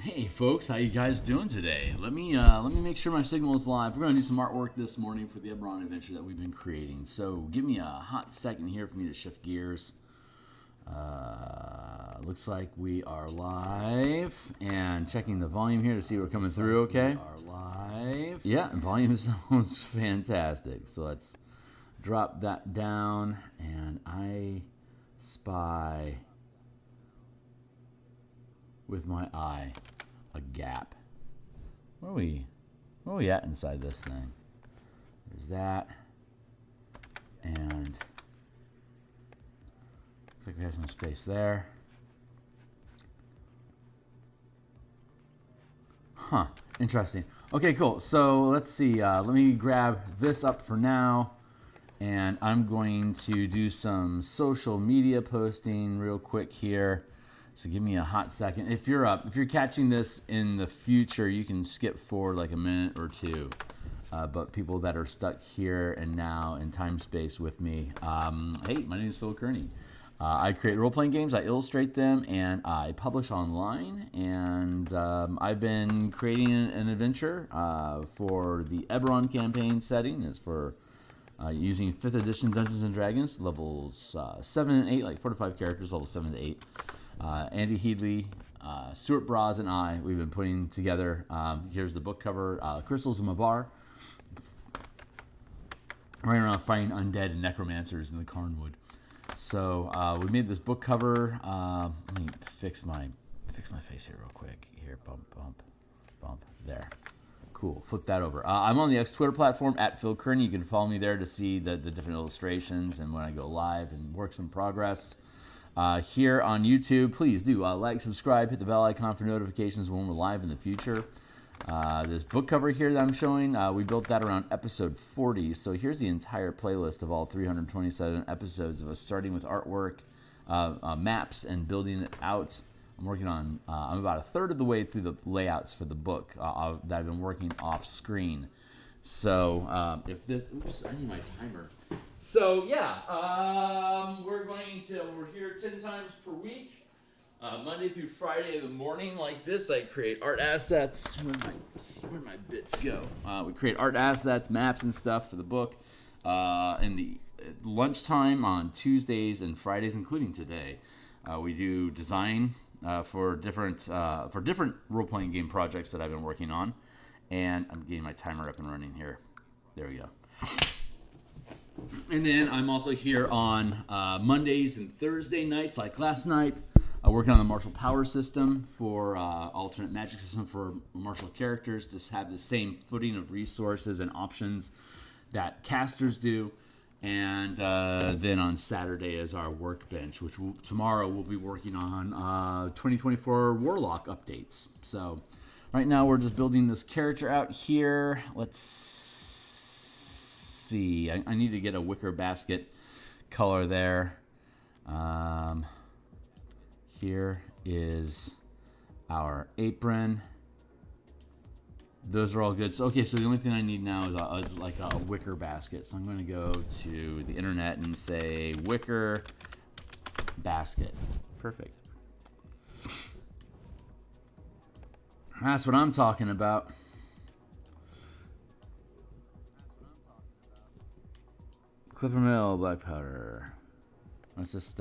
Hey folks, how you guys doing today? Let me make sure my signal is live. We're gonna do some artwork this morning for the Eberron Adventure that we've been creating. So give me a hot second here for me to shift gears. Looks like we are live and checking the volume here to see we're coming through. Okay. We are live. Yeah, and volume sounds fantastic. So let's drop that down, and I spy with my eye a gap. Where are we at inside this thing? There's that, and looks like we have some space there. Huh, interesting. Okay, cool. So let's see. Let me grab this up for now, and I'm going to do some social media posting real quick here. So give me a hot second. If you're catching this in the future, you can skip forward like a minute or two. But people that are stuck here and now in time space with me, hey, my name is Theurgy. I create role-playing games, I illustrate them, and I publish online. And I've been creating an adventure for the Eberron campaign setting. It's for using 5th edition Dungeons & Dragons, levels 7 and 8, like 4 to 5 characters, levels 7 to 8. Andy Headley, Stuart Braz, and I, we've been putting together, here's the book cover, Crystals in my bar. Running around fighting undead and necromancers in the Carnwood. So we made this book cover. Let me fix my face here real quick. Here, bump, bump, bump. There. Cool. Flip that over. I'm on the Twitter platform at Theurgy. You can follow me there to see the different illustrations and when I go live and works in progress. Here on YouTube, please do like, subscribe, hit the bell icon for notifications when we're live in the future. This book cover here that I'm showing, we built that around episode 40. So here's the entire playlist of all 327 episodes of us starting with artwork, maps, and building it out. I'm working on, I'm about a third of the way through the layouts for the book that I've been working off screen. So if this, oops, I need my timer. So yeah, we're here 10 times per week, Monday through Friday in the morning like this. I create art assets. Where'd my bits go? We create art assets, maps and stuff for the book. In the lunchtime on Tuesdays and Fridays, including today, we do design for different role-playing game projects that I've been working on. And I'm getting my timer up and running here. There we go. And then I'm also here on Mondays and Thursday nights, like last night, working on the martial power system for alternate magic system for martial characters to have the same footing of resources and options that casters do. And then on Saturday is our workbench, which tomorrow we'll be working on 2024 Warlock updates. So right now we're just building this character out here. Let's see. I need to get a wicker basket color there. Here is our apron. Those are all good. So, okay, so the only thing I need now is like a wicker basket. So I'm going to go to the internet and say wicker basket. Perfect. That's what I'm talking about. Clipper mill, black powder. Let's just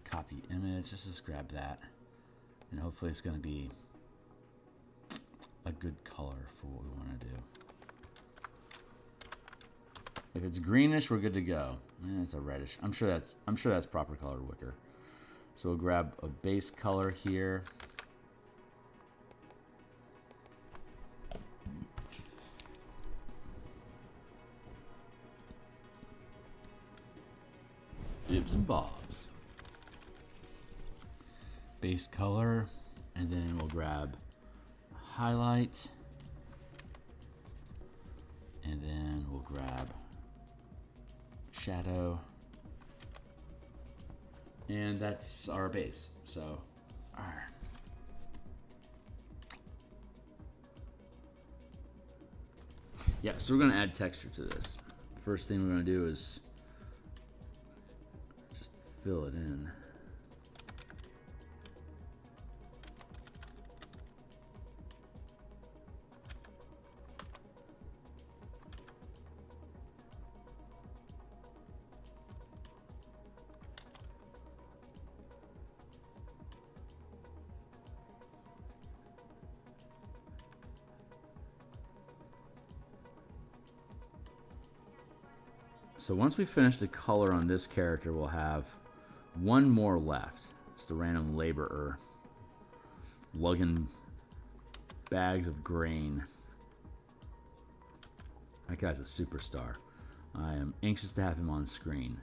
copy image. Let's just grab that. And hopefully it's going to be a good color for what we want to do. If it's greenish, we're good to go. It's a reddish. I'm sure that's proper colored wicker. So we'll grab a base color here. Bibs and bobs. Base color, and then we'll grab highlight, and then we'll grab shadow, and that's our base. So, all right. Yeah, so we're going to add texture to this. First thing we're going to do is just fill it in. So once we finish the color on this character, we'll have one more left. Just a random laborer lugging bags of grain. That guy's a superstar. I am anxious to have him on screen.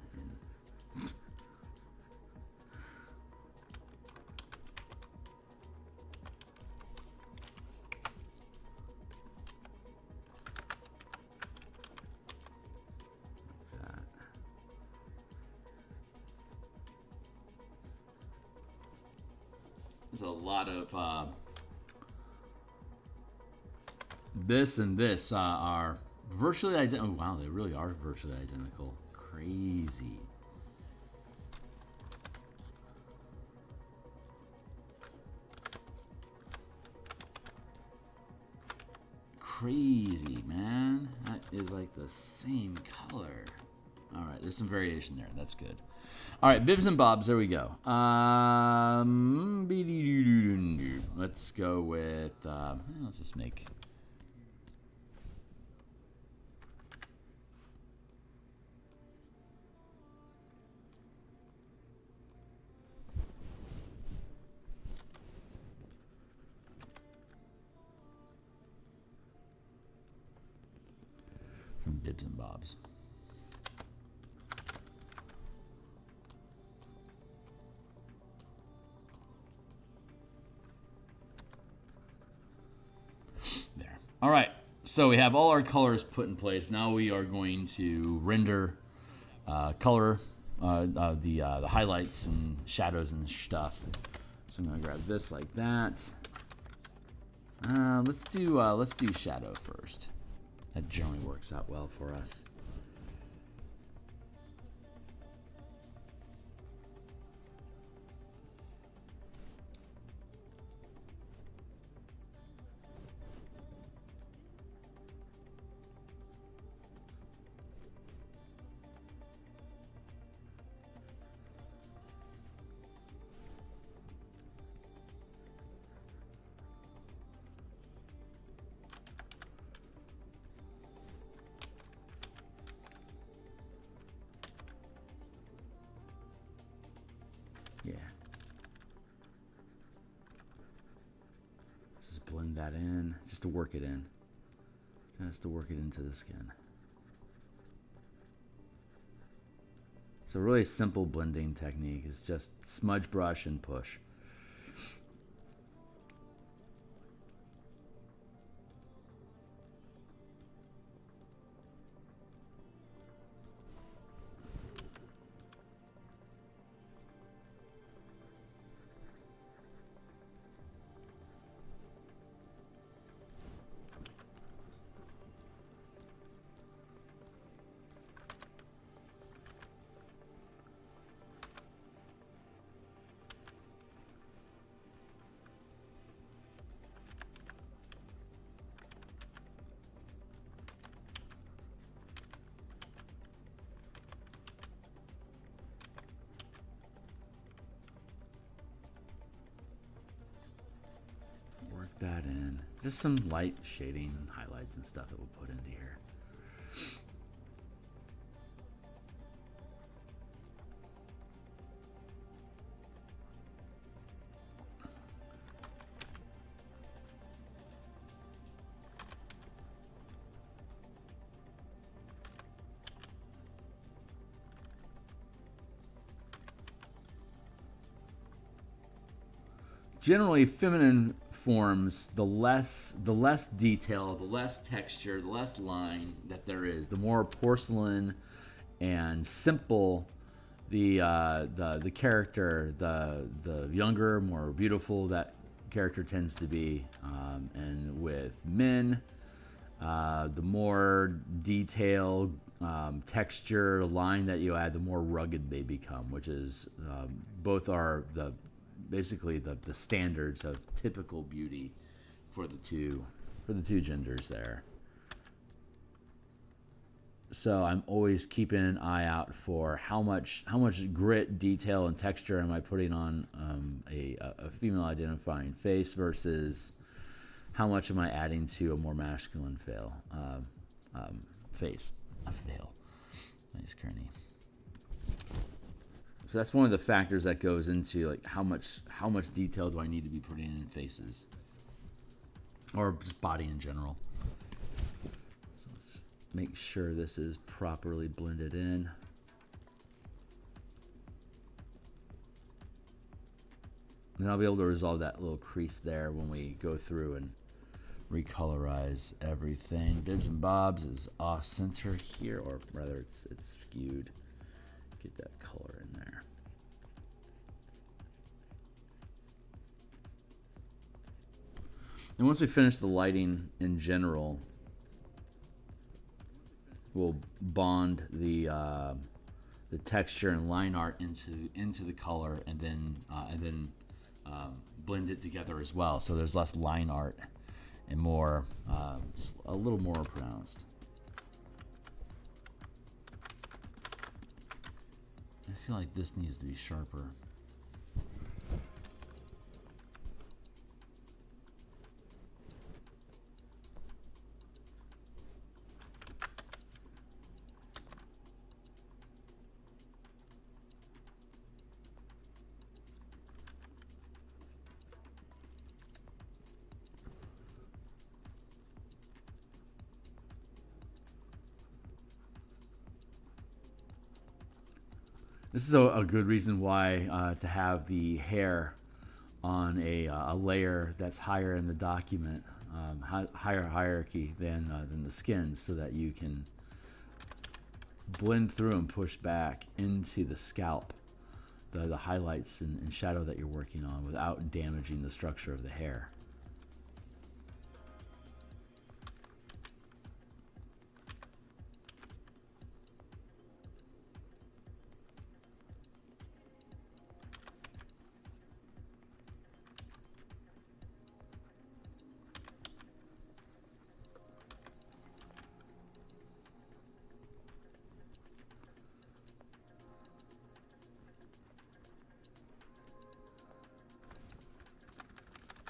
There's a lot of this and this are virtually identical. Oh, wow, they really are virtually identical. Crazy. Crazy, man. That is like the same color. All right, there's some variation there. That's good. All right, bibs and bobs. There we go. Let's go with. Let's just make. From bibs and bobs. All right, so we have all our colors put in place. Now we are going to render color, the highlights and shadows and stuff. So I'm gonna grab this like that. Let's do shadow first. That generally works out well for us. Yeah. Just blend that in, just to work it in. Just to work it into the skin. So really simple blending technique is just smudge brush and push. That in. Just some light shading and highlights and stuff that we'll put into here. Generally, feminine forms, the less detail, the less texture, the less line that there is, the more porcelain and simple the character, the younger, more beautiful that character tends to be. And with men, the more detail, texture, line that you add, the more rugged they become, which is both are basically the standards of typical beauty for the two genders there. So I'm always keeping an eye out for how much grit, detail, and texture am I putting on a female identifying face versus how much am I adding to a more masculine face. A veil. Nice, Kearney. So that's one of the factors that goes into like how much detail do I need to be putting in faces, or just body in general. So let's make sure this is properly blended in. And I'll be able to resolve that little crease there when we go through and recolorize everything. Bibs and Bobs is off center here, or rather it's skewed. Get that color in there. And once we finish the lighting in general, we'll bond the texture and line art into the color, and then blend it together as well. So there's less line art and more, just a little more pronounced. I feel like this needs to be sharper. This is a good reason why to have the hair on a layer that's higher in the document, higher hierarchy than the skin, so that you can blend through and push back into the scalp the highlights and shadow that you're working on without damaging the structure of the hair.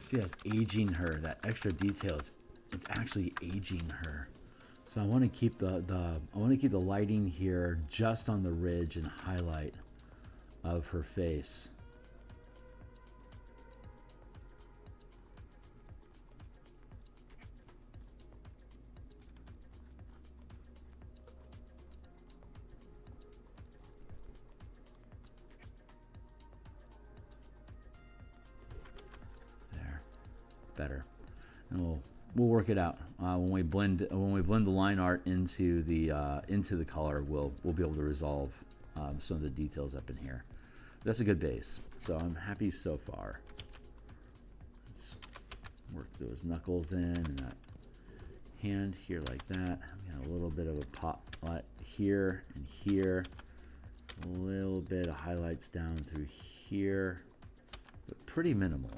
See, that's aging her. That extra detail, it's actually aging her. So I want to keep the lighting here just on the ridge and highlight of her face. Better, and we'll work it out when we blend the line art into the color. We'll be able to resolve some of the details up in here. That's a good base, so I'm happy so far. Let's work those knuckles in and that hand here like that. We got a little bit of a pop light here and here, a little bit of highlights down through here, but pretty minimal.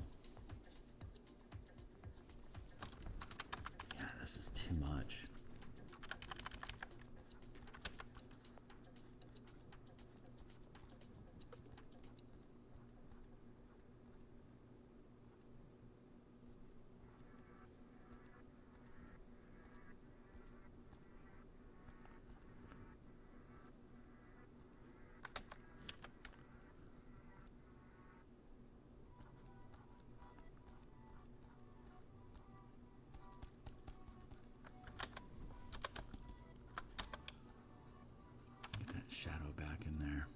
This is too much. Shadow back in there.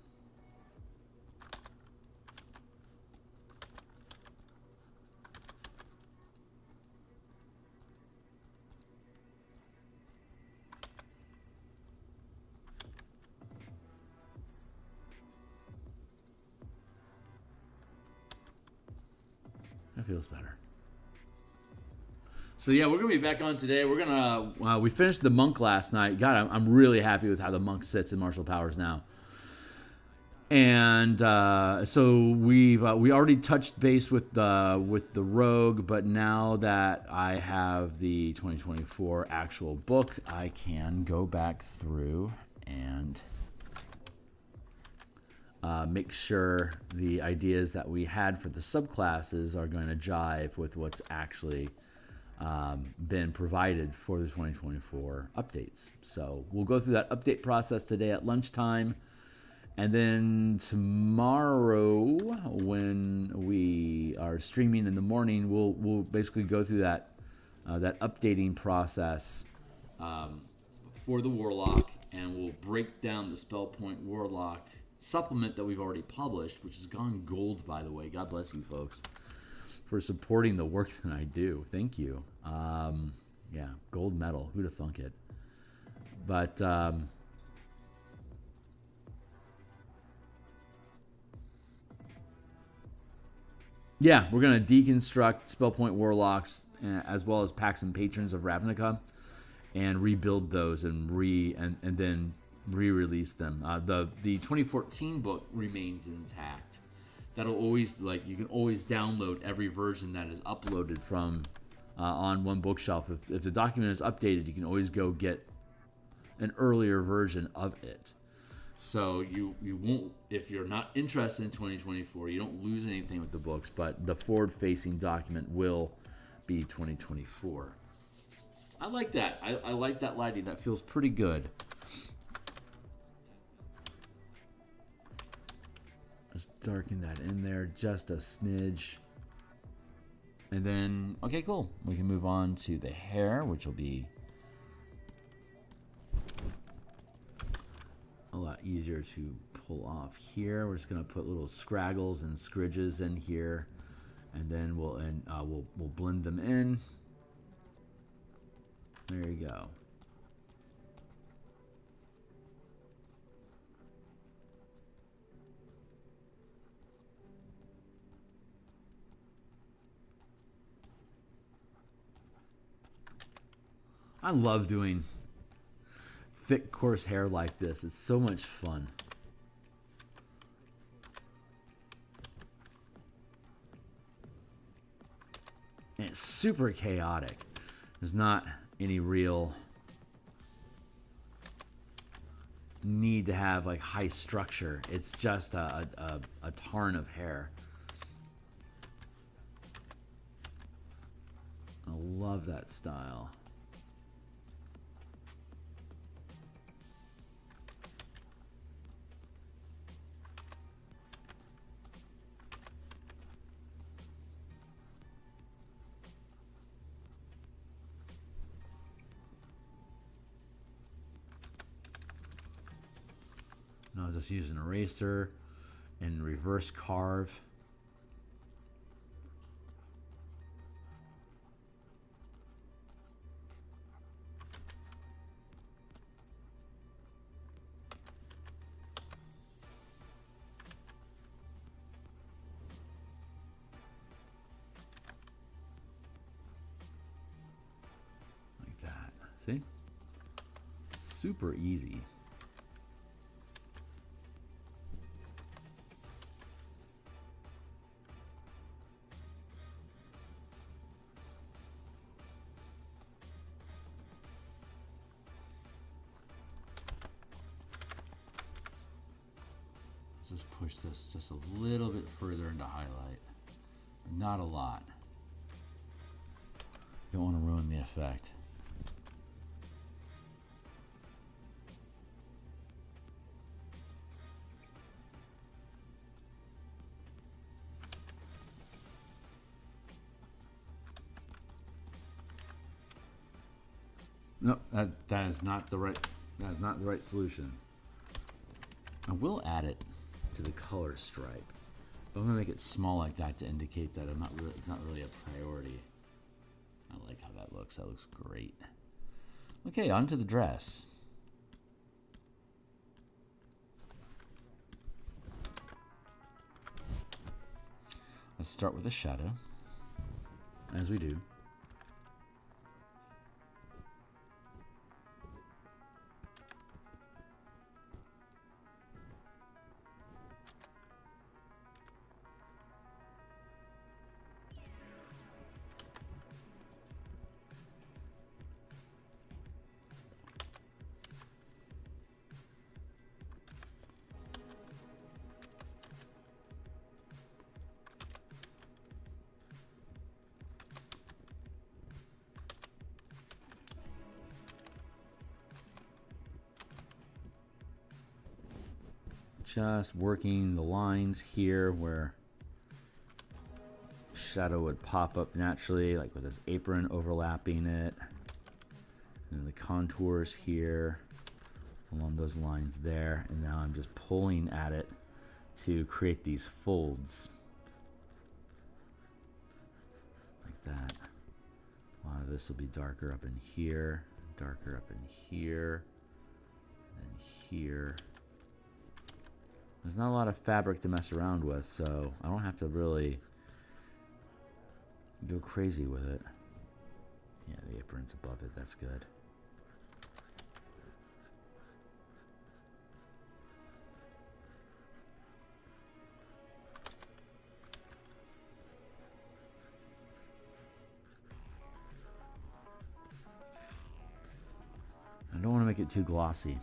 That feels better. So yeah, we're gonna be back on today. We're gonna we finished the monk last night. God, I'm really happy with how the monk sits in martial powers now. And so we already touched base with the rogue, but now that I have the 2024 actual book, I can go back through and make sure the ideas that we had for the subclasses are going to jive with what's actually been provided for the 2024 updates. So we'll go through that update process today at lunchtime. And then tomorrow, when we are streaming in the morning, we'll basically go through that updating process for the Warlock, and we'll break down the Point Warlock supplement that we've already published, which has gone gold, by the way. God bless you folks for supporting the work that I do. Thank you. Yeah, gold medal. Who'd have thunk it? But yeah, we're going to deconstruct Point Warlocks as well as Pacts and Patrons of Ravnica and rebuild those and then re-release them. The 2014 book remains intact. That'll always, like, you can always download every version that is uploaded from on one bookshelf. If the document is updated, you can always go get an earlier version of it. So you won't, if you're not interested in 2024, you don't lose anything with the books, but the forward-facing document will be 2024. I like that. I like that lighting. That feels pretty good. Just darken that in there just a smidge. And then, okay, cool. We can move on to the hair, which will be a lot easier to pull off here. We're just gonna put little scraggles and scridges in here, and then we'll blend them in. There you go. I love doing thick, coarse hair like this. It's so much fun. And it's super chaotic. There's not any real need to have like high structure. It's just a tarn of hair. I love that style. I'll just use an eraser and reverse carve. Like that. See? Super easy. Just push this just a little bit further into highlight. Not a lot. Don't want to ruin the effect. No, that is not the right solution. I will add it to the color stripe. But I'm gonna make it small like that to indicate that it's not really a priority. I like how that looks. That looks great. Okay, on to the dress. Let's start with a shadow, as we do. just working the lines here where shadow would pop up naturally, like with this apron overlapping it. And the contours here along those lines there. And now I'm just pulling at it to create these folds. Like that. A lot of this will be darker up in here, darker up in here, and here. There's not a lot of fabric to mess around with, so I don't have to really go crazy with it. Yeah, the apron's above it, that's good. I don't want to make it too glossy.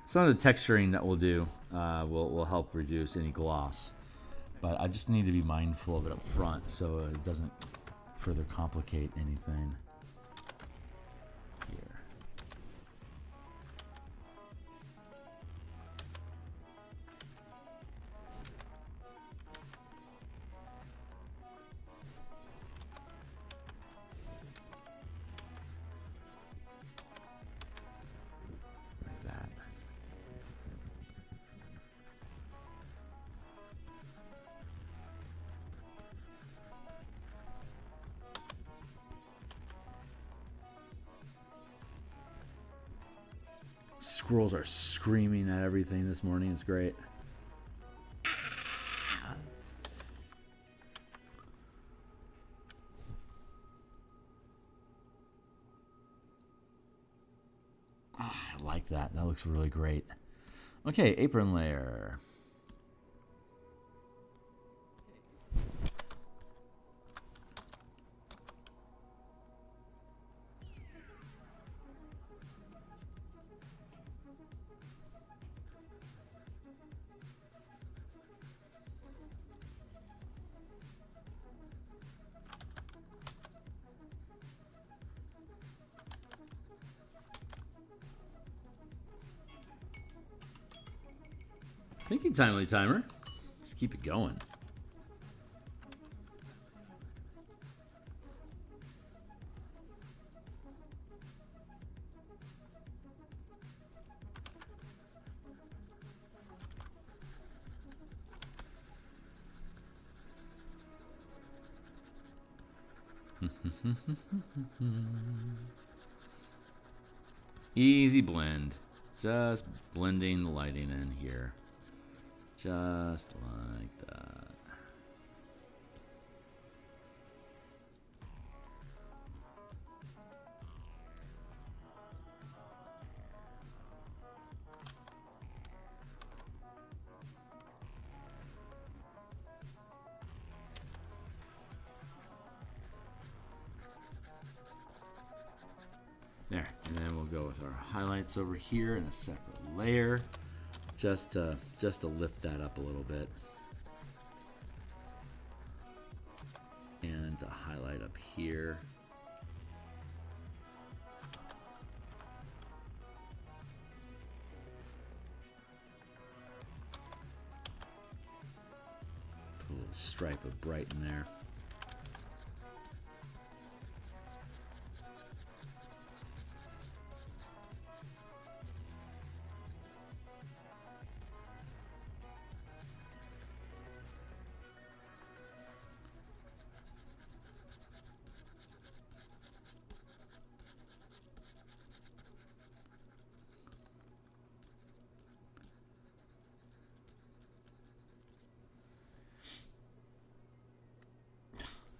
Some of the texturing that we'll do will help reduce any gloss. But I just need to be mindful of it up front so it doesn't further complicate anything. Here. Like that. Squirrels are screaming at everything this morning. It's great. I like that. That looks really great. Okay, apron layer. Thank you, Timely Timer. Just keep it going. Easy blend. Just blending the lighting in here. Just like that. There, and then we'll go with our highlights over here in a separate layer. Just to lift that up a little bit. And to highlight up here. Put a little stripe of bright in there.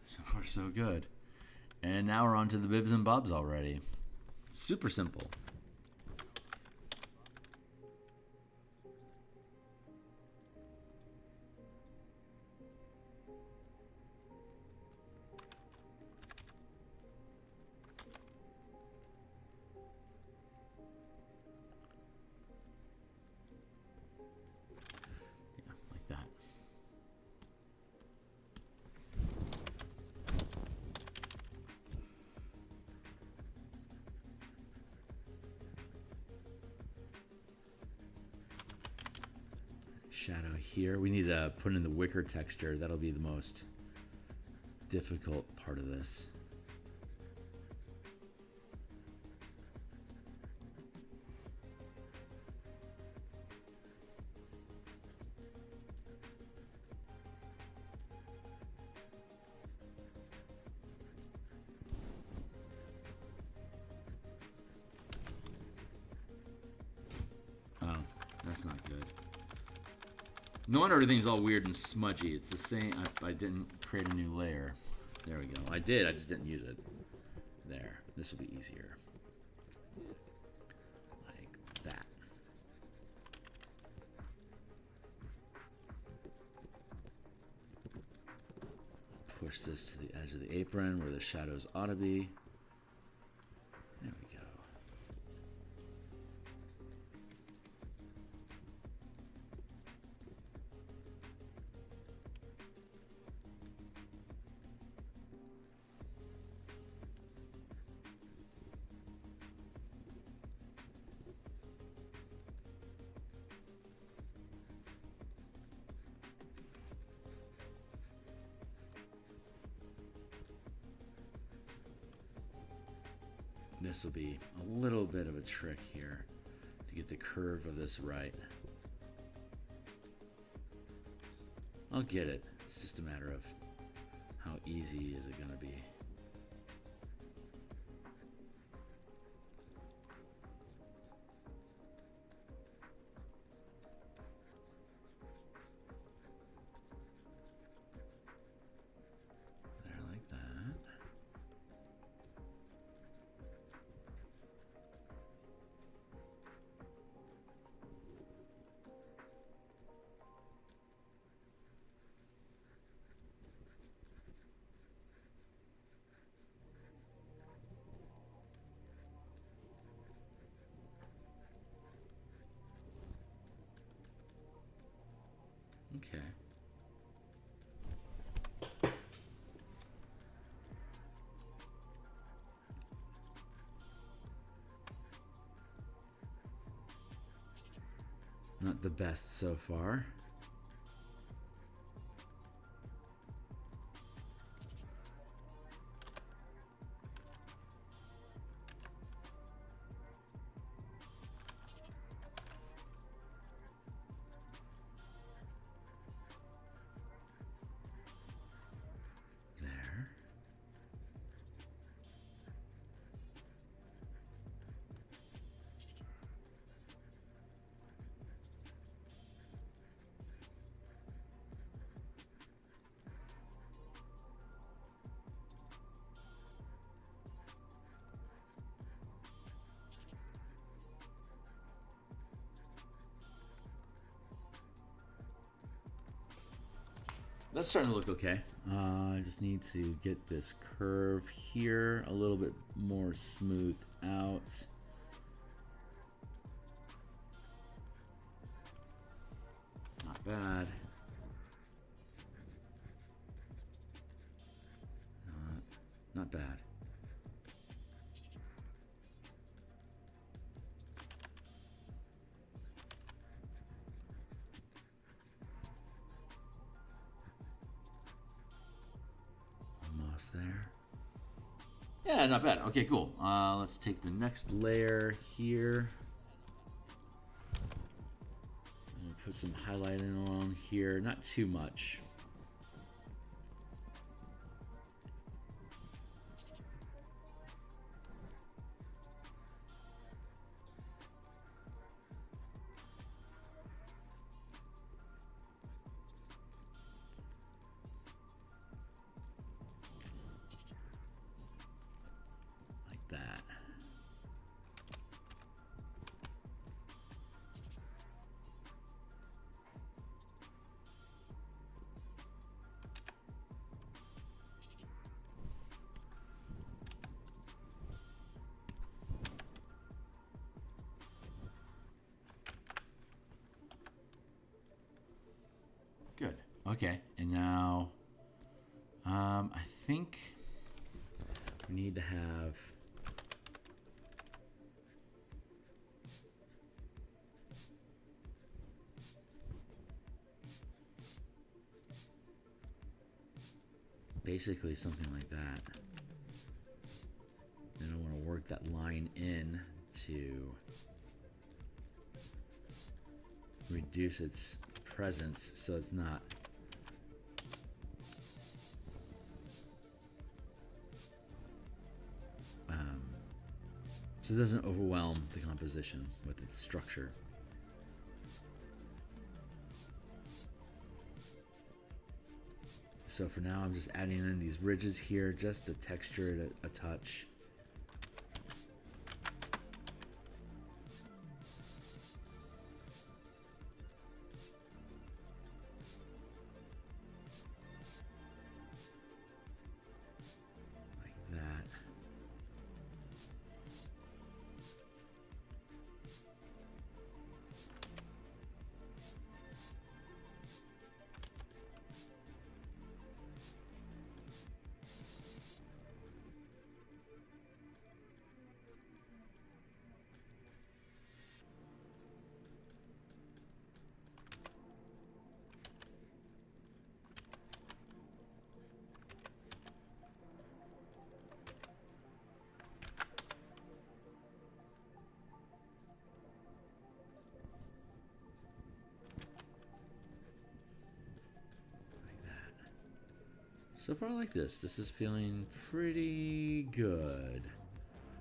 So far, so good. And now we're on to the bibs and bobs already. Super simple. Yeah, like that. shadow here. We need to put in the wicker texture. That'll be the most difficult part of this. That's not good. No wonder everything's all weird and smudgy. It's the same. I didn't create a new layer. There we go. I did. I just didn't use it. There. This will be easier. Like that. Push this to the edge of the apron where the shadows ought to be. There we go. This will be a little bit of a trick here to get the curve of this right. I'll get it. It's just a matter of how easy is it going to be. There, like that. Okay. Not the best so far. That's starting to look okay. I just need to get this curve here a little bit more smoothed out. Not bad. Not bad. There. Yeah, not bad. Okay, cool. Let's take the next layer here. And put some highlighting along here. Not too much. That. Good. Okay, and now I think we need to have basically something like that. Then I want to work that line in to reduce its presence so it's not so it doesn't overwhelm the composition with its structure. So for now I'm just adding in these ridges here just to texture it a touch. So far, like this. This is feeling pretty good.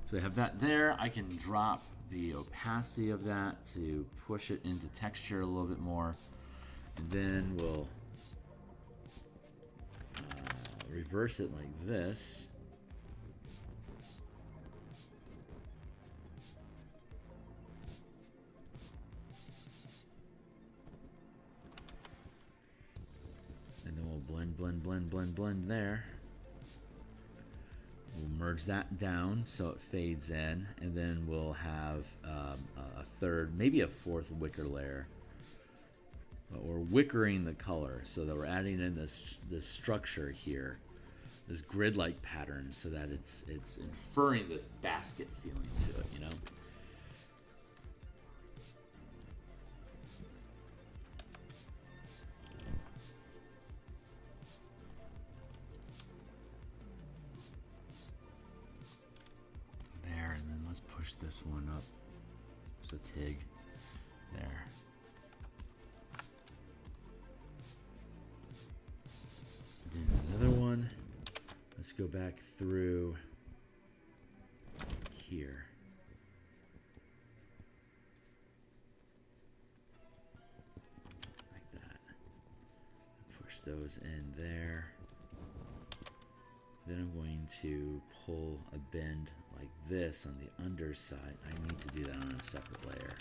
So we have that there. I can drop the opacity of that to push it into texture a little bit more. And then we'll reverse it like this. Blend there. We'll merge that down so it fades in, and then we'll have a third, maybe a fourth wicker layer. But we're wickering the color so that we're adding in this structure here, this grid-like pattern, so that it's inferring this basket feeling to it, you know. This one up. There's a TIG there. Then another one. Let's go back through here. Like that. Push those in there. Then I'm going to pull a bend like this on the underside. I need to do that on a separate layer.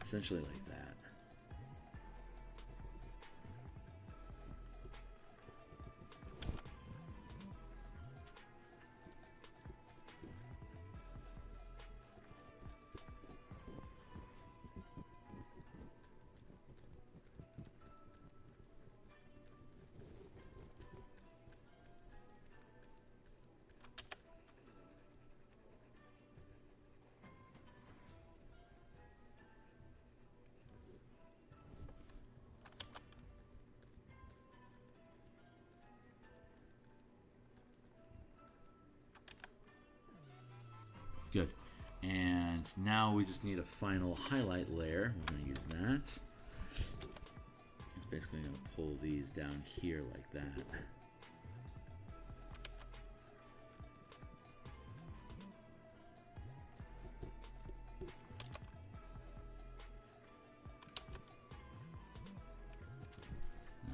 Essentially like that. Good. And now we just need a final highlight layer. We're going to use that. It's basically going to pull these down here like that.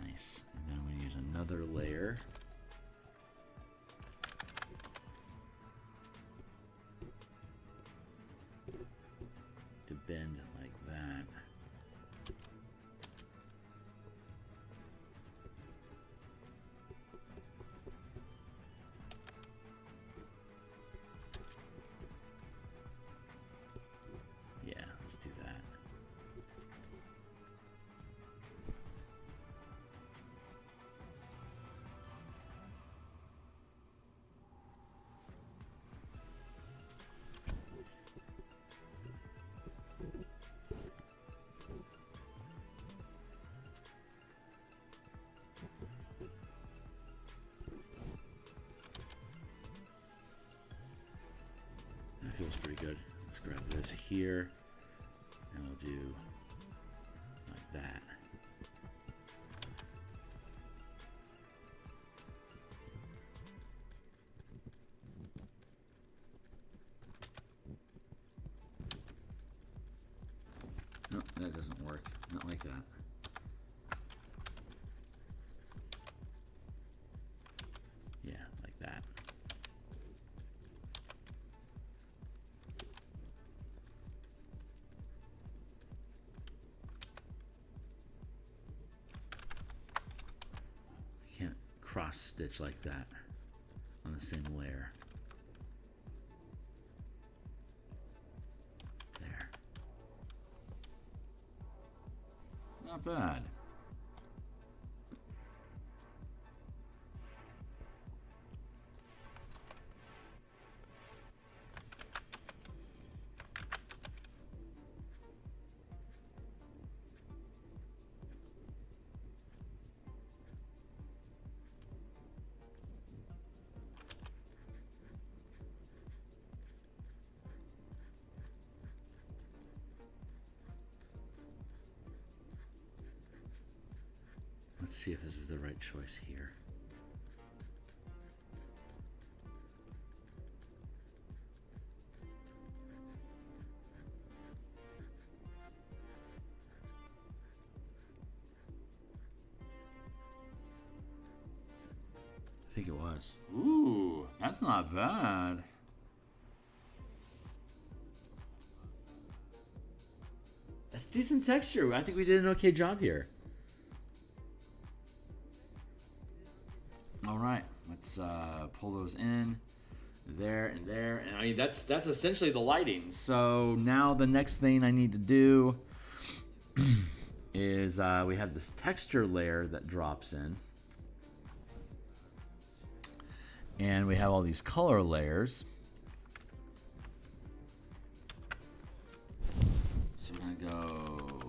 Nice. And then we use another layer. Bend like that. Yeah, let's do that. looks pretty good. Let's grab this here, and we'll do like that. No, that doesn't work. Not like that. Yeah, like that. I can't cross stitch like that on the same layer. There. Not bad. Let's see if this is the right choice here. I think it was. Ooh, that's not bad. That's decent texture. I think we did an okay job here. All right, let's pull those in there and there. And I mean, that's essentially the lighting. So now the next thing I need to do is we have this texture layer that drops in. And we have all these color layers. So I'm gonna go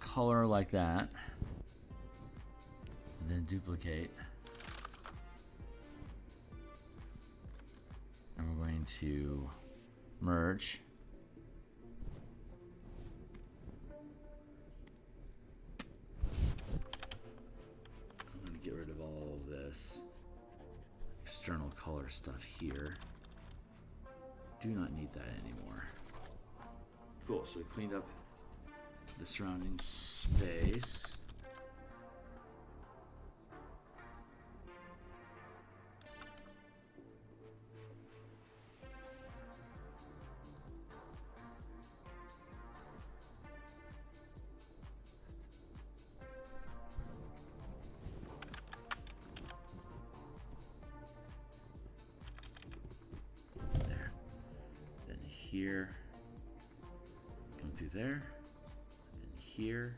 color like that. And then duplicate. And we're going to merge. I'm going to get rid of all of this external color stuff here. Do not need that anymore. Cool, so we cleaned up the surrounding space. Here, come through there, and here.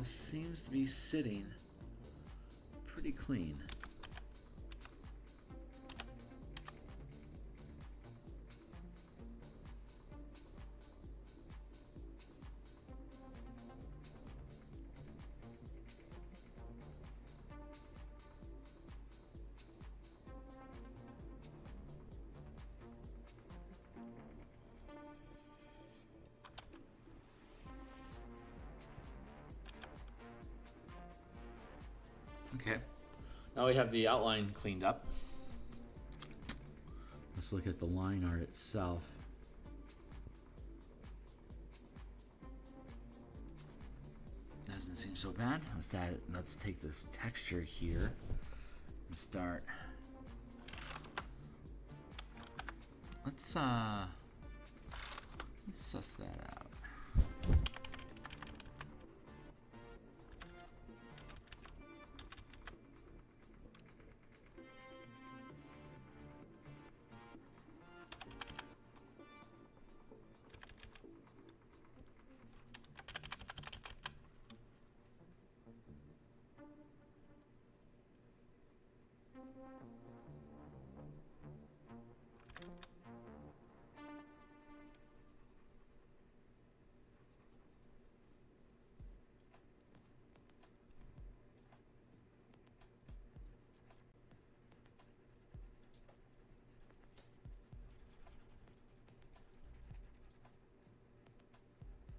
Seems to be sitting pretty clean. Okay, now we have the outline cleaned up. Let's look at the line art itself. Doesn't seem so bad. Let's take this texture here and start. Let's suss that out.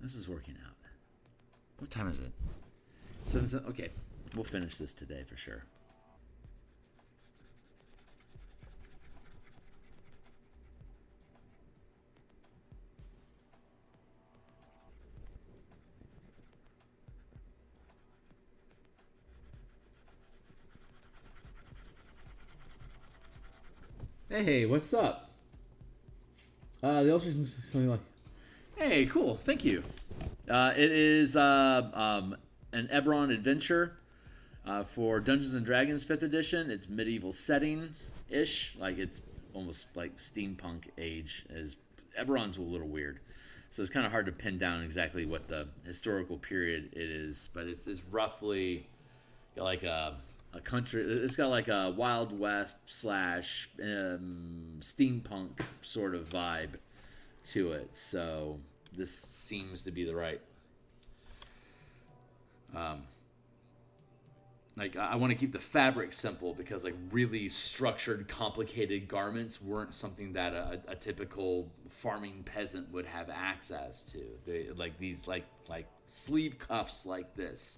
This is working out. What time is it? 7. Okay, we'll finish this today for sure. Hey, what's up? The illustration something like, hey, cool, thank you. It is an Eberron Adventure for Dungeons and Dragons 5th edition. It's medieval setting-ish, like it's almost like steampunk age. Eberron's a little weird, so it's kind of hard to pin down exactly what the historical period it is, but it's roughly got like a country. It's got like a Wild West / steampunk sort of vibe to it. So this seems to be the right. Like I want to keep the fabric simple because like really structured, complicated garments weren't something that a typical farming peasant would have access to. They like these like sleeve cuffs like this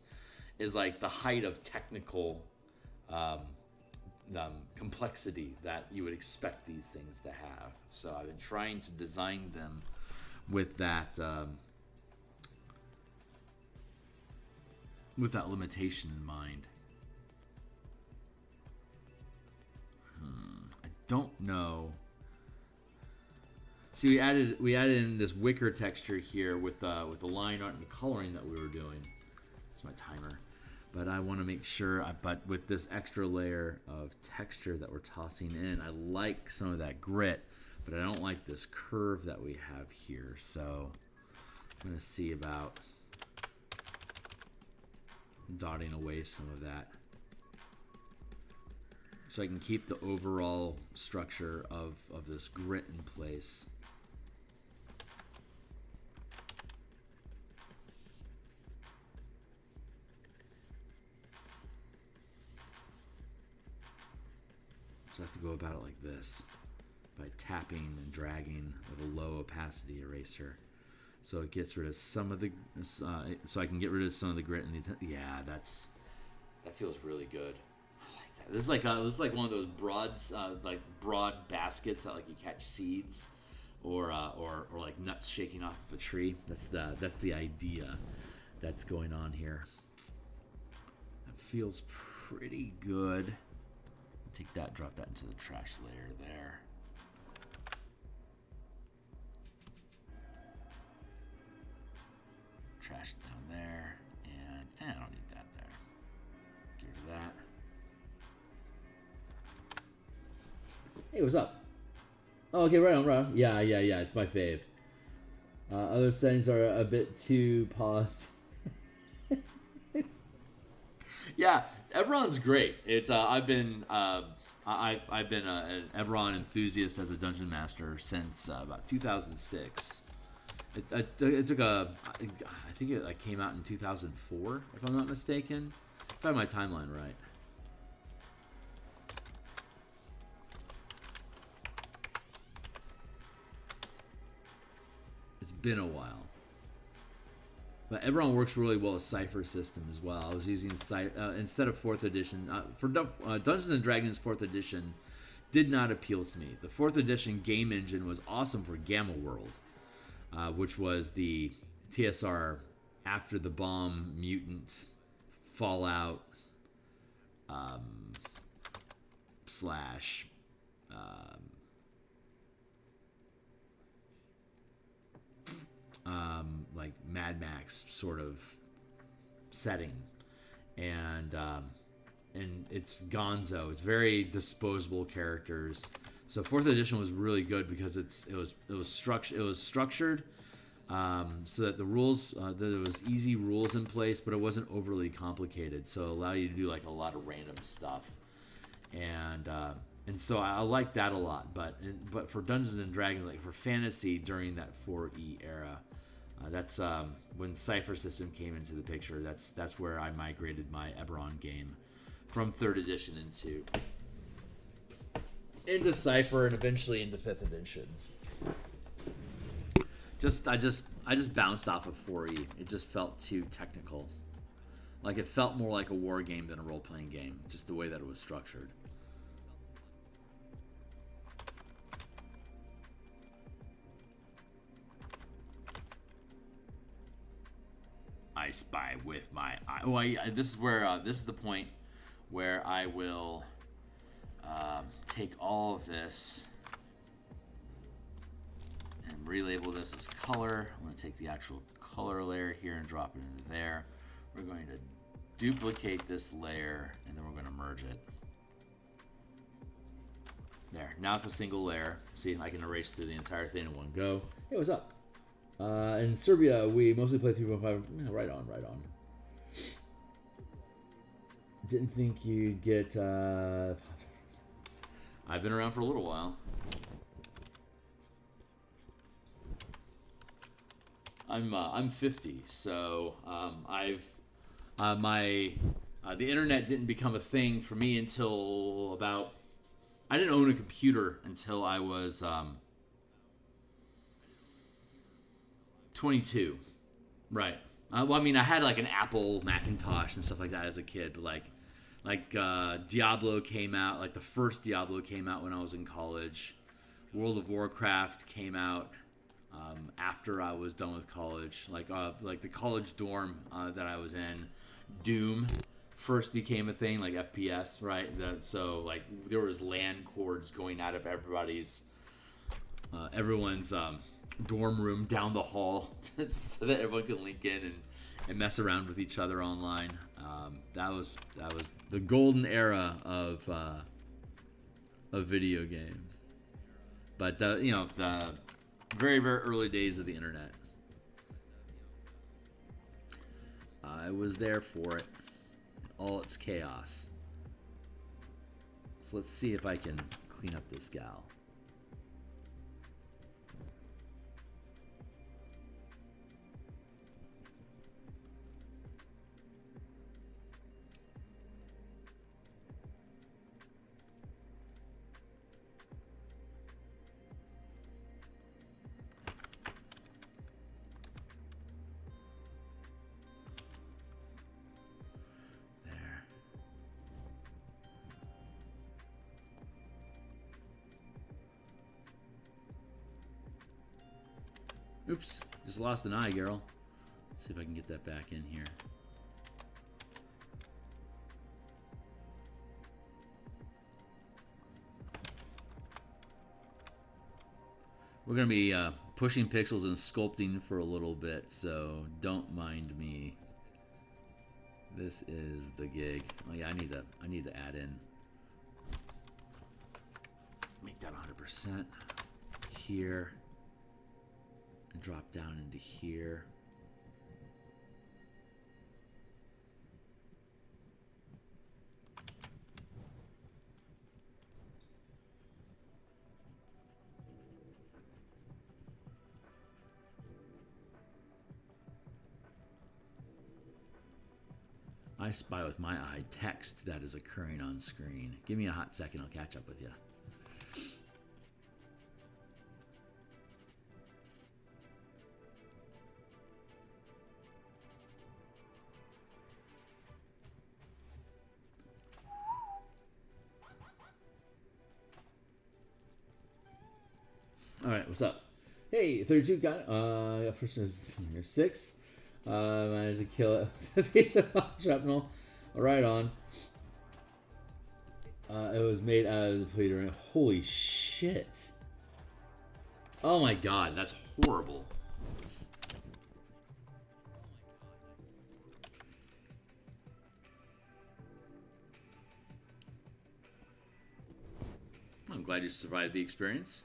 is like the height of technical complexity that you would expect these things to have. So I've been trying to design them with that limitation in mind. I don't know. See, we added in this wicker texture here with the line art and the coloring that we were doing. It's my timer. But I want to make sure, but with this extra layer of texture that we're tossing in, I like some of that grit, but I don't like this curve that we have here. So I'm going to see about dotting away some of that so I can keep the overall structure of this grit in place. So I have to go about it like this, by tapping and dragging with a low opacity eraser. So it gets rid of some of the, so I can get rid of some of the grit and the, yeah, that feels really good. I like that. This is like one of those broad baskets that like you catch seeds, or like nuts shaking off of a tree. That's the idea that's going on here. That feels pretty good. Take that, drop that into the trash layer there. Trash it down there, and I don't need that there. Get rid of that. Hey, what's up? Oh, okay, right on. Yeah, it's my fave. Other settings are a bit too paused. Yeah, Eberron's great. It's I've been an Eberron enthusiast as a dungeon master since about 2006. It took I think it came out in 2004, if I'm not mistaken. If I have my timeline right. It's been a while. But Eberron works really well with Cypher system as well. I was using instead of 4th edition for Dungeons and Dragons 4th edition did not appeal to me. The 4th edition game engine was awesome for Gamma World, which was the TSR after the bomb mutant Fallout slash like Mad Max sort of setting, and it's gonzo. It's very disposable characters. So 4th edition was really good because it was structured so that the rules that there was easy rules in place, but it wasn't overly complicated. So it allowed you to do like a lot of random stuff. And so I like that a lot. But for Dungeons and Dragons, like for fantasy during that 4E era, that's when Cypher system came into the picture. That's where I migrated my Eberron game from 3rd edition into Cypher and eventually into 5th edition. I just bounced off of 4E. It just felt too technical. Like it felt more like a war game than a role-playing game, just the way that it was structured. I spy with my eye. Oh, this is where this is the point where I will take all of this and relabel this as color. I'm going to take the actual color layer here and drop it into there. We're going to duplicate this layer and then we're going to merge it. There. Now it's a single layer. See, I can erase through the entire thing in one go. Hey, what's up? In Serbia, we mostly play 3.5. Yeah, right on, right on. Didn't think you'd get. I've been around for a little while. I'm 50, so the internet didn't become a thing for me until about. I didn't own a computer until I was 22, right? Well, I mean, I had like an Apple Macintosh and stuff like that as a kid. Like Diablo came out, like the first Diablo came out when I was in college. World of Warcraft came out after I was done with college. Like the college dorm that I was in, Doom first became a thing, like FPS, right? So like there was LAN cords going out of everyone's dorm room down the hall so that everyone could link in and mess around with each other online. That was the golden era of video games. But the very, very early days of the internet, I was there for it, all its chaos. So let's see if I can clean up this gal. Oops, just lost an eye, girl. Let's see if I can get that back in here. We're going to be pushing pixels and sculpting for a little bit, so don't mind me. This is the gig. Oh yeah, I need to add in. Make that 100% here. And drop down into here. I spy with my eye text that is occurring on screen. Give me a hot second, I'll catch up with you. All right, what's up? Hey, 32 got first is 6. Managed to kill it with a piece of shrapnel. Right on. It was made out of depleter. Holy shit! Oh my god, that's horrible. I'm glad you survived the experience.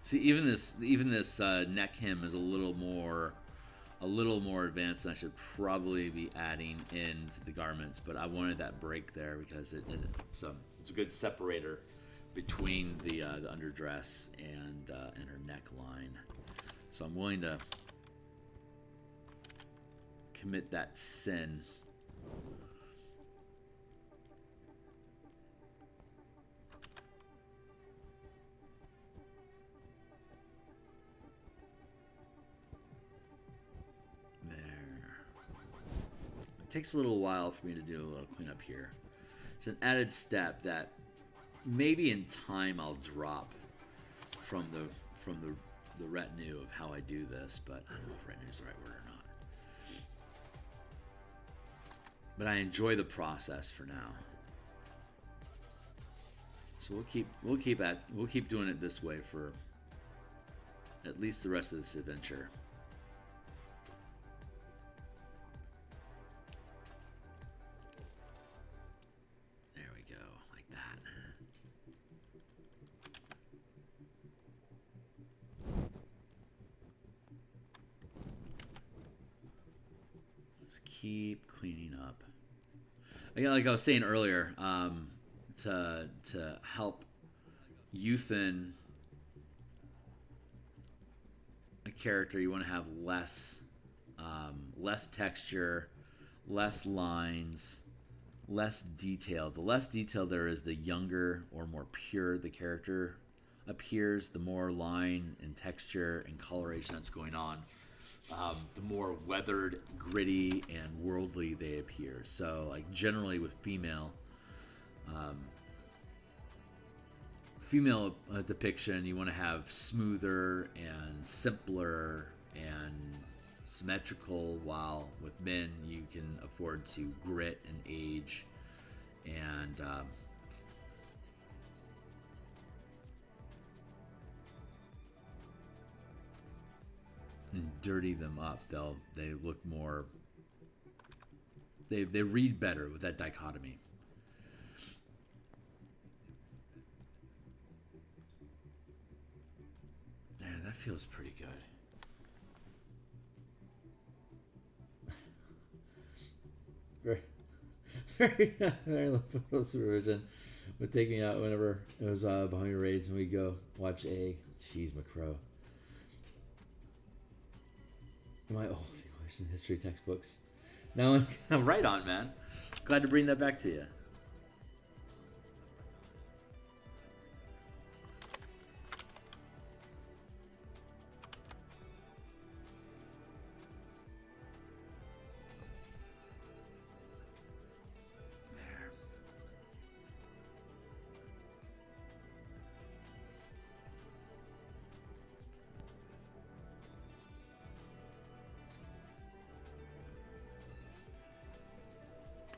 See, even this neck hem is a little more advanced than I should probably be adding into the garments, but I wanted that break there because it's a good separator between the underdress and her neckline. So I'm willing to commit that sin. It takes a little while for me to do a little cleanup here. It's an added step that maybe in time I'll drop from the retinue of how I do this, but I don't know if retinue is the right word or not. But I enjoy the process for now. So we'll keep doing it this way for at least the rest of this adventure. Keep cleaning up. Again, like I was saying earlier, to help youthen a character, you want to have less texture, less lines, less detail. The less detail there is, the younger or more pure the character appears. The more line and texture and coloration that's going on, the more weathered, gritty, and worldly they appear. So, like, generally with female depiction, you want to have smoother and simpler and symmetrical, while with men you can afford to grit and age and dirty them up. They look more, they read better with that dichotomy. There, that feels pretty good. Very little supervision would take me out whenever it was behind your raids, and we go watch a Cheese McCrow. My old English and history textbooks. Now I'm right on, man. Glad to bring that back to you.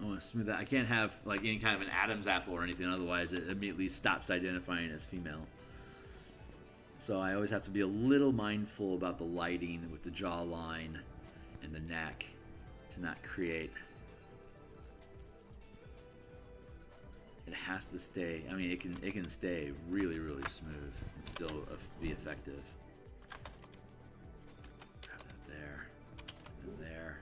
I want to smooth that. I can't have like any kind of an Adam's apple or anything, otherwise it immediately stops identifying as female. So I always have to be a little mindful about the lighting with the jawline and the neck to not create. It has to stay. I mean, it can stay really, really smooth and still be effective. Grab that there and there.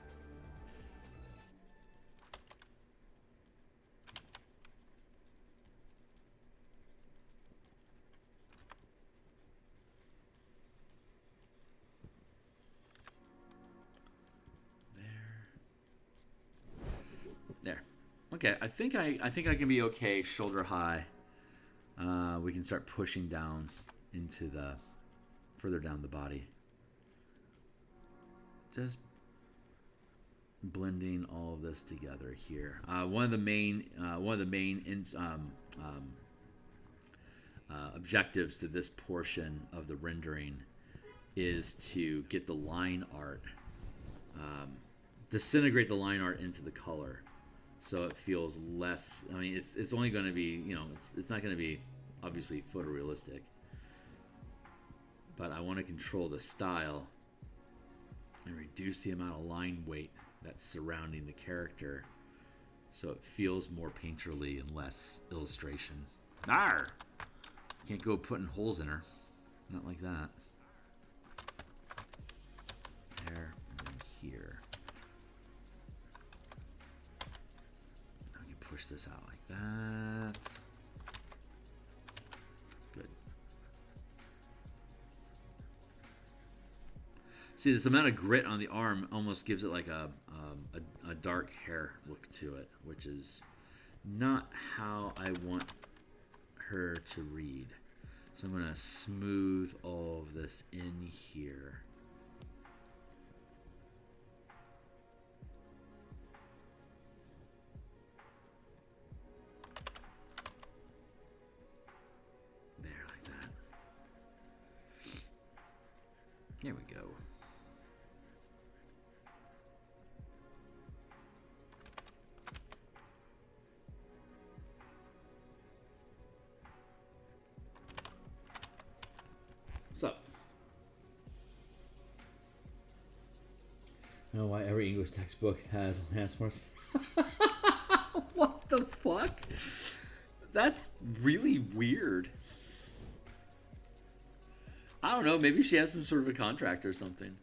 There. Okay, I think I can be okay shoulder high. We can start pushing down into the further down the body. Just blending all of this together here. One of the main objectives to this portion of the rendering is to get the line art, disintegrate the line art into the color, so it feels less. I mean, it's only going to be, it's not going to be obviously photorealistic, but I want to control the style and reduce the amount of line weight that's surrounding the character, so it feels more painterly and less illustration. Arr! Can't go putting holes in her. Not like that. There, and then here. I can push this out like that. Good. See, this amount of grit on the arm almost gives it like a dark hair look to it, which is not how I want her to read. So I'm going to smooth all of this in here. There, like that. There we go. So, I don't know why every English textbook has Lance Morris. What the fuck? That's really weird. I don't know. Maybe she has some sort of a contract or something.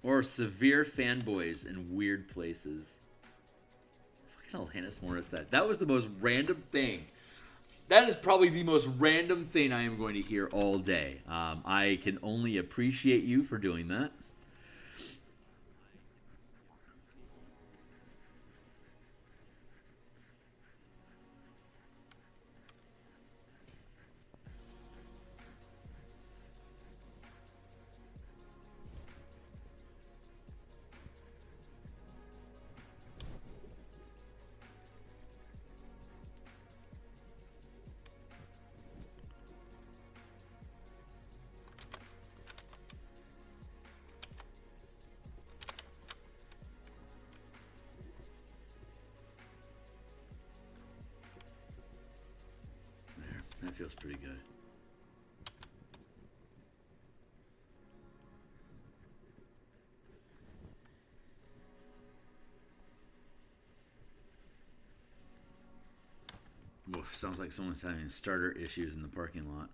Or severe fanboys in weird places. Fucking Alanis Morissette. That was the most random thing. That is probably the most random thing I am going to hear all day. I can only appreciate you for doing that. That feels pretty good. Oof, sounds like someone's having starter issues in the parking lot.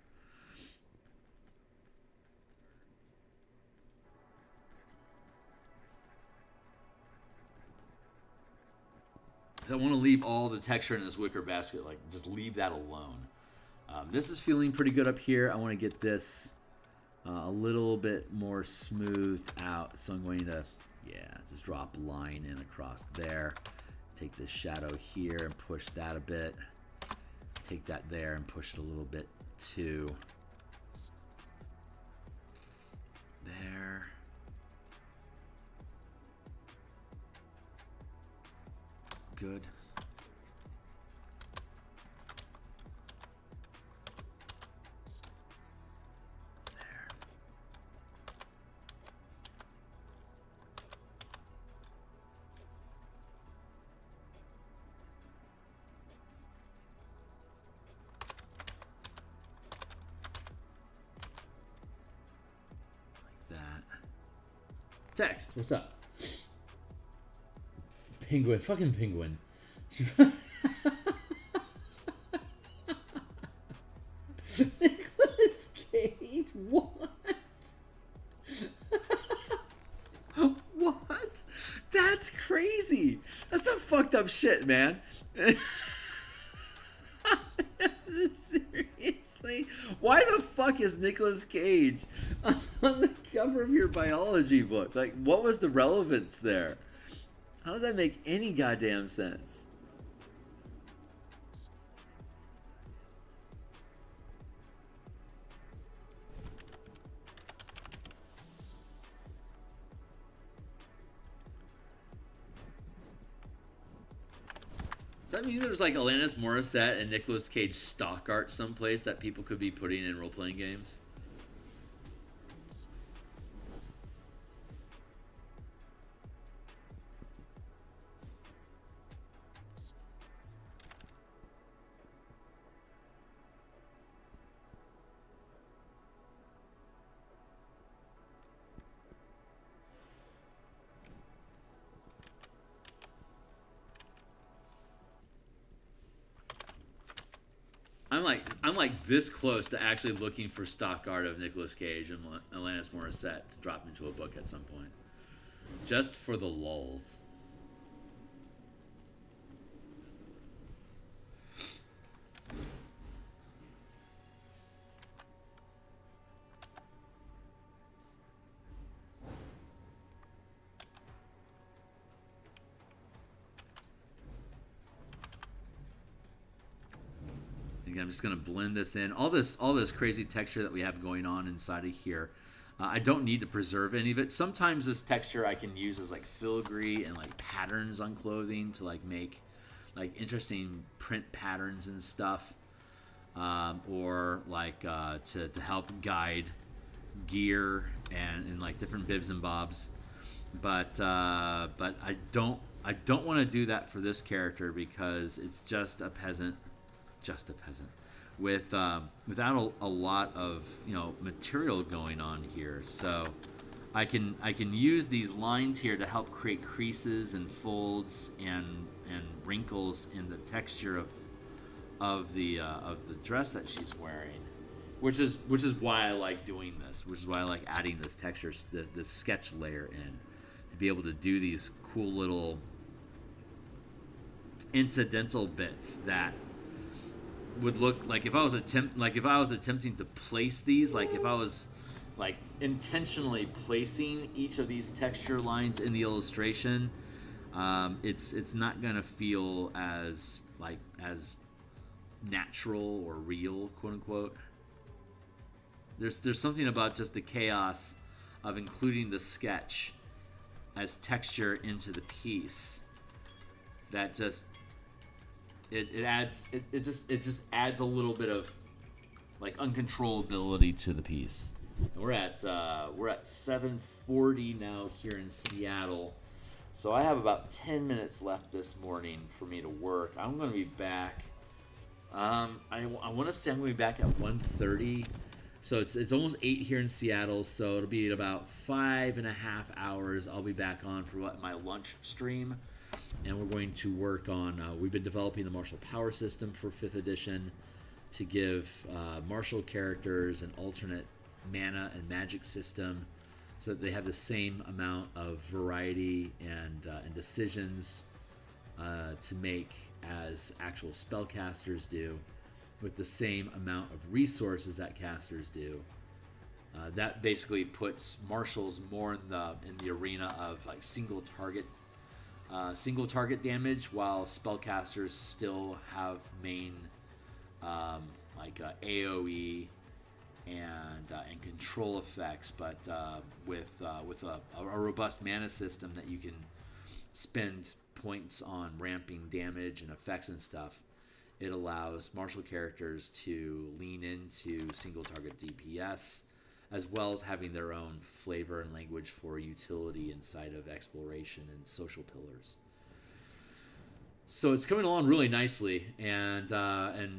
I want to leave all the texture in this wicker basket, like just leave that alone. This is feeling pretty good up here. I want to get this a little bit more smoothed out. So I'm going to, just drop a line in across there. Take this shadow here and push that a bit. Take that there and push it a little bit too. There. Good. Text, what's up? Penguin, fucking penguin. Nicolas Cage, what? What? That's crazy. That's some fucked up shit, man. Seriously? Why the fuck is Nicolas Cage on the cover of your biology book? Like, what was the relevance there? How does that make any goddamn sense? Does that mean there's like Alanis Morissette and Nicolas Cage stock art someplace that people could be putting in role-playing games? I'm like this close to actually looking for stock art of Nicolas Cage and Alanis Morissette to drop into a book at some point, just for the lulz. Again, I'm just going to blend this in. All this crazy texture that we have going on inside of here. I don't need to preserve any of it. Sometimes this texture I can use as like filigree and like patterns on clothing to like make like interesting print patterns and stuff, or like to help guide gear and like different bibs and bobs. But I don't want to do that for this character because it's just a peasant. Without a lot of material going on here. So I can use these lines here to help create creases and folds and wrinkles in the texture of the dress that she's wearing, which is why I like doing this, which is why I like adding this texture, this sketch layer in, to be able to do these cool little incidental bits that would look like if I was attempting to place these, like if I was like intentionally placing each of these texture lines in the illustration, it's not gonna feel as natural or real, quote unquote. There's something about just the chaos of including the sketch as texture into the piece that just it just adds a little bit of like uncontrollability to the piece. We're at 7:40 now here in Seattle, so I have about 10 minutes left this morning for me to work. I'm going to be back. I want to say I'm going to be back at 1:30. So it's almost 8 here in Seattle, so it'll be about 5.5 hours. I'll be back on for my lunch stream. And we're going to work on, we've been developing the martial power system for 5th edition to give martial characters an alternate mana and magic system so that they have the same amount of variety and decisions to make as actual spellcasters do, with the same amount of resources that casters do. That basically puts martials more in the arena of like single target damage, while spellcasters still have main AOE and control effects, but with a robust mana system that you can spend points on ramping damage and effects and stuff. It allows martial characters to lean into single target DPS, as well as having their own flavor and language for utility inside of exploration and social pillars. So it's coming along really nicely, and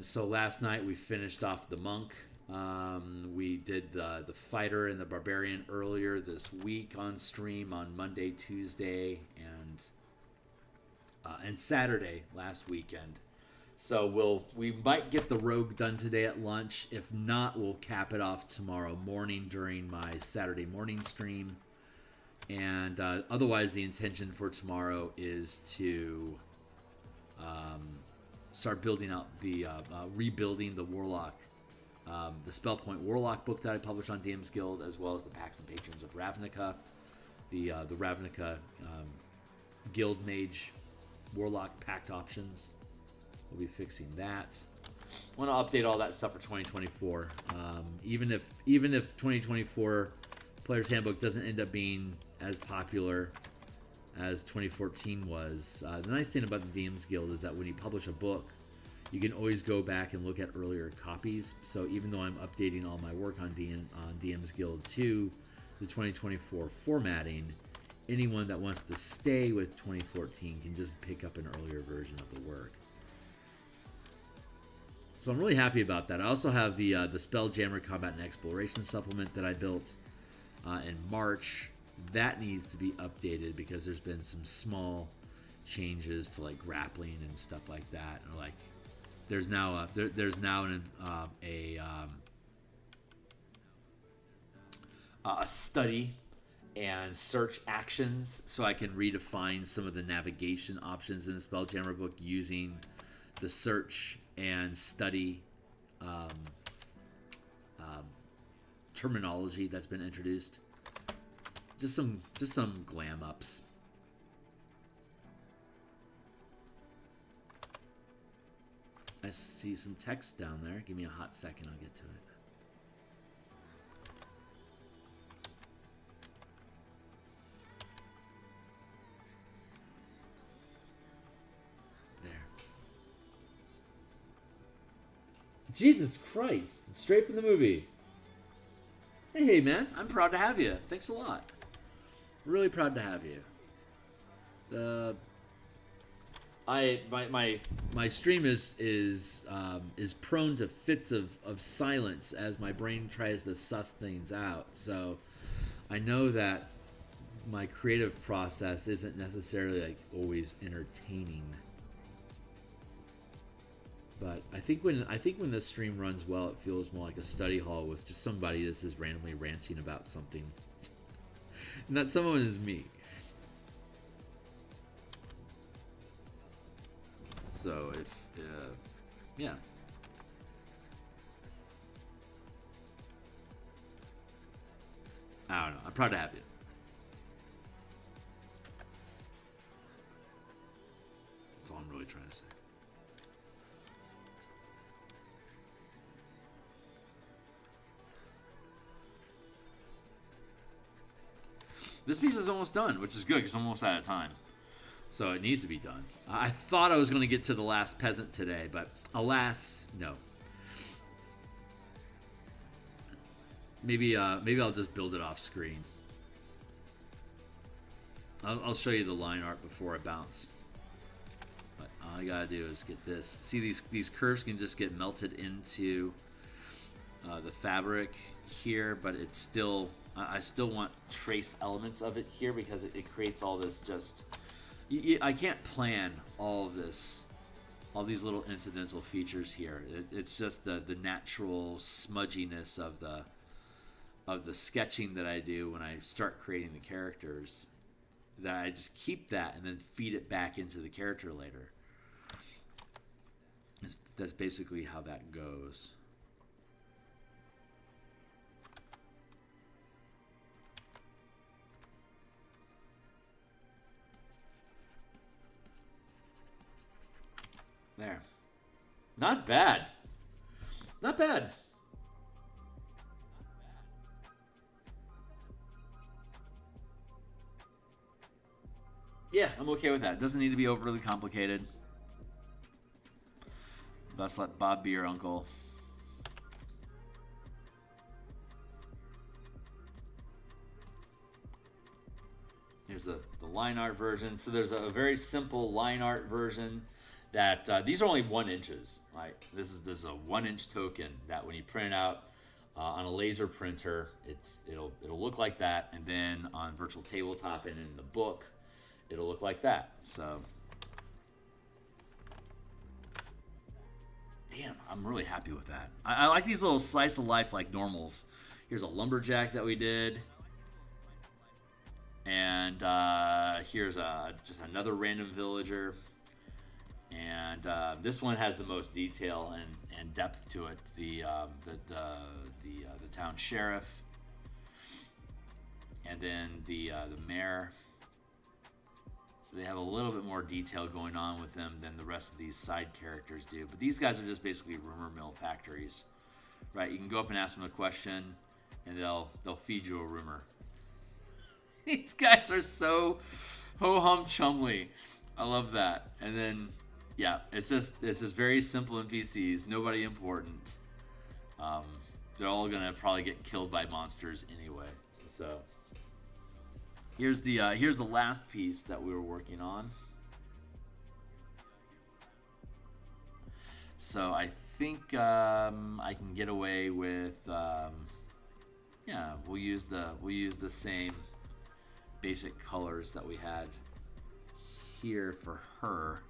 so last night we finished off the monk. We did the fighter and the barbarian earlier this week on stream on Monday, Tuesday, and Saturday last weekend. So we might get the rogue done today at lunch. If not, we'll cap it off tomorrow morning during my Saturday morning stream. And otherwise, the intention for tomorrow is to start building out rebuilding the Warlock, the Point Warlock book that I published on DMsGuild, as well as the Pacts and Patrons of Ravnica, the Ravnica Guild Mage Warlock Pact options. We'll be fixing that. I want to update all that stuff for 2024. Even if 2024 Player's Handbook doesn't end up being as popular as 2014 was, the nice thing about the DMsGuild is that when you publish a book, you can always go back and look at earlier copies. So even though I'm updating all my work on DMsGuild to the 2024 formatting, anyone that wants to stay with 2014 can just pick up an earlier version of the work. So I'm really happy about that. I also have the Spelljammer Combat and Exploration supplement that I built in March. That needs to be updated because there's been some small changes to like grappling and stuff like that, or like there's now a study and search actions, so I can redefine some of the navigation options in the Spelljammer book using the search and study terminology that's been introduced. Just some glam ups. I see some text down there. Give me a hot second, I'll get to it. There. Jesus Christ. Straight from the movie. Hey, man. I'm proud to have you. Thanks a lot. Really proud to have you. My stream is prone to fits of silence as my brain tries to suss things out. So I know that my creative process isn't necessarily like always entertaining. But I think when the stream runs well, it feels more like a study hall with just somebody that's just randomly ranting about something. And that someone is me. So if, yeah. I don't know. I'm proud to have you. That's all I'm really trying to say. This piece is almost done, which is good because I'm almost out of time. So it needs to be done. I thought I was going to get to the last peasant today, but alas, no. Maybe I'll just build it off screen. I'll show you the line art before I bounce. But all I gotta do is get this. See, these curves can just get melted into the fabric here, but it's still I still want trace elements of it here because it creates all this just. I can't plan all of this, all these little incidental features here. It's just the natural smudginess of the sketching that I do when I start creating the characters. That I just keep that and then feed it back into the character later. That's basically how that goes. There. Not bad. Not bad. Yeah, I'm okay with that. Doesn't need to be overly complicated. Thus, let Bob be your uncle. Here's the line art version. So there's a very simple line art version that these are only 1 inches. Right? This is a 1-inch token that when you print it out on a laser printer, it'll look like that, and then on virtual tabletop and in the book, it'll look like that. So, damn, I'm really happy with that. I like these little slice of life like normals. Here's a lumberjack that we did. And here's just another random villager. And this one has the most detail and depth to it. The town sheriff. And then the mayor. So they have a little bit more detail going on with them than the rest of these side characters do. But these guys are just basically rumor mill factories, right? You can go up and ask them a question, and they'll feed you a rumor. These guys are so ho-hum chumly. I love that. And then, yeah, it's just very simple NPCs. Nobody important. They're all gonna probably get killed by monsters anyway. So. Here's the last piece that we were working on. So I think I can get away with yeah, we'll use the same basic colors that we had here for her.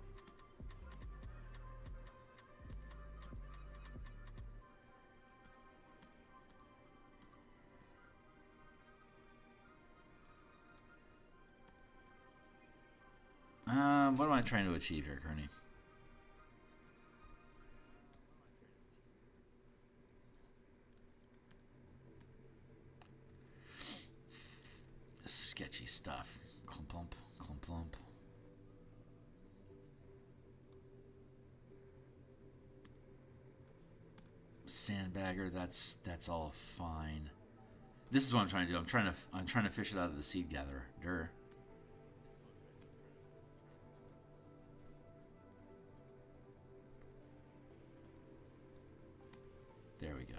What am I trying to achieve here, Kearney? Sketchy stuff. Clump, clump, clump, clump. Sandbagger, that's all fine. This is what I'm trying to do. I'm trying to fish it out of the seed gatherer. Durr. There we go.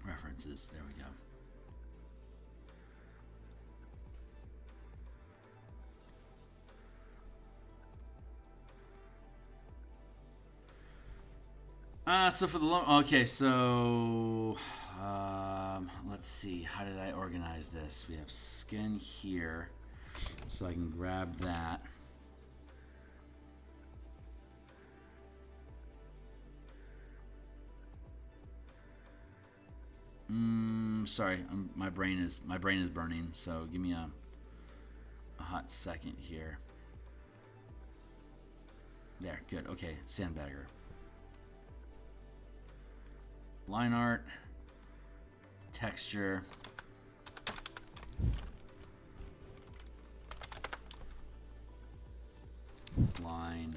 References. There we go. So for the okay, so let's see. How did I organize this? We have skin here, so I can grab that. Sorry, my brain is burning. So give me a hot second here. There, good. Okay, Sandbagger. Line art, texture, line,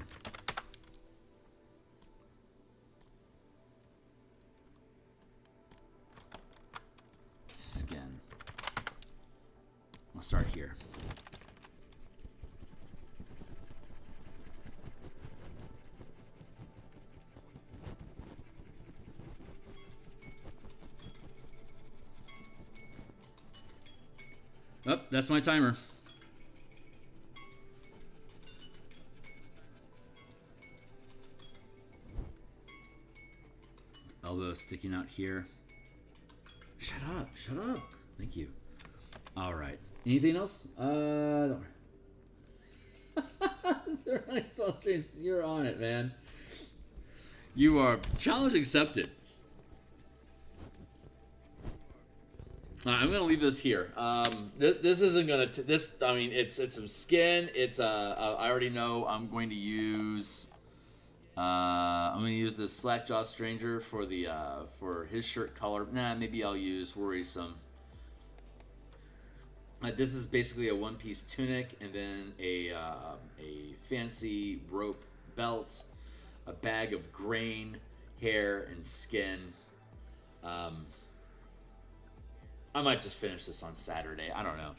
skin. I'll start here. Oh, that's my timer. Elbow sticking out here. Shut up, shut up. Thank you. All right. Anything else? Don't worry. You're on it, man. You are challenge accepted. I'm gonna leave this here. This isn't gonna. I mean, it's some skin. It's I already know. I'm going to use. I'm gonna use this Slackjaw Stranger for the for his shirt color. Nah, maybe I'll use Worrisome. This is basically a one-piece tunic and then a fancy rope belt, a bag of grain, hair, and skin. I might just finish this on Saturday. I don't know.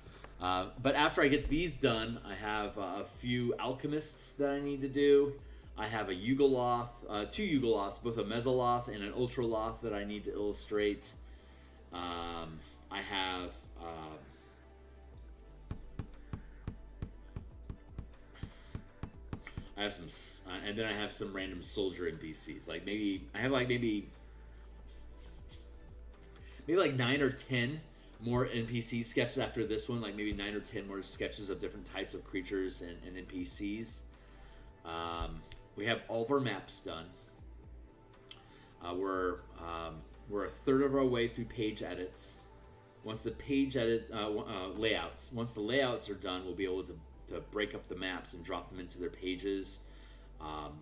But after I get these done, I have a few alchemists that I need to do. I have a Yugoloth, two Yugoloths, both a Mesoloth and an Ultraloth that I need to illustrate. I have... some, and then I have some random soldier NPCs. Like maybe like 9 or 10 more NPC sketches after this one. Like maybe 9 or 10 more sketches of different types of creatures and NPCs. We have all of our maps done. We're a third of our way through page edits. Once the page edit layouts, once the layouts are done, we'll be able to break up the maps and drop them into their pages.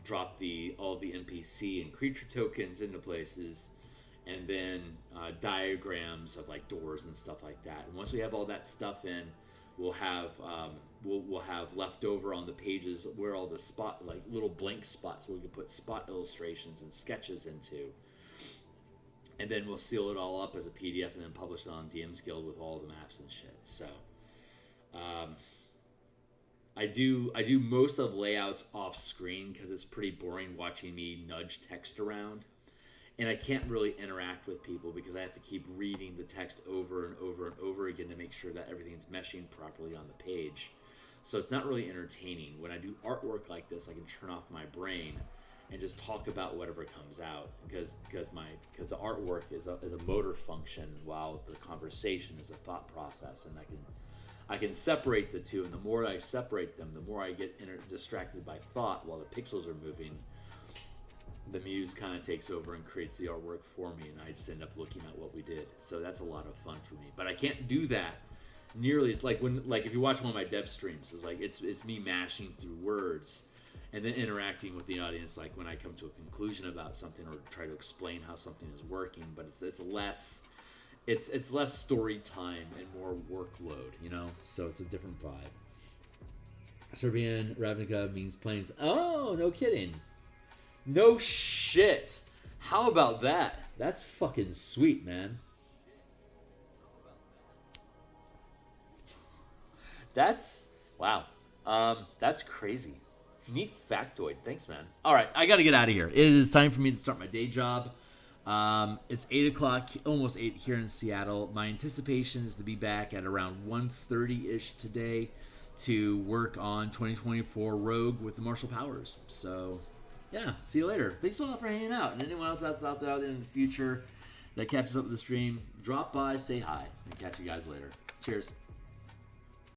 Drop all of the NPC and creature tokens into places. And then diagrams of like doors and stuff like that. And once we have all that stuff in, we'll have we'll have left over on the pages where all the spot, like little blank spots where we can put spot illustrations and sketches into. And then we'll seal it all up as a PDF and then publish it on DMsGuild with all the maps and shit. So I do most of layouts off screen because it's pretty boring watching me nudge text around. And I can't really interact with people because I have to keep reading the text over and over and over again to make sure that everything's meshing properly on the page. So it's not really entertaining. When I do artwork like this, I can turn off my brain and just talk about whatever comes out because the artwork is a motor function while the conversation is a thought process, and I can separate the two, and the more I separate them, the more I get distracted by thought while the pixels are moving. The muse kind of takes over and creates the artwork for me, and I just end up looking at what we did. So that's a lot of fun for me. But I can't do that nearly. It's like if you watch one of my dev streams, it's like it's me mashing through words and then interacting with the audience, like when I come to a conclusion about something or try to explain how something is working. But it's less story time and more workload, you know. So it's a different vibe. Serbian Ravnica means plains. Oh, no kidding. No shit. How about that? That's fucking sweet, man. That's wow. That's crazy. Neat factoid. Thanks, man. All right, I got to get out of here. It is time for me to start my day job. It's 8 o'clock, almost 8 here in Seattle. My anticipation is to be back at around 1:30-ish today to work on 2024 Rogue with the martial powers. So, yeah, see you later. Thanks a lot for hanging out. And anyone else that's out there in the future that catches up with the stream, drop by, say hi, and catch you guys later. Cheers.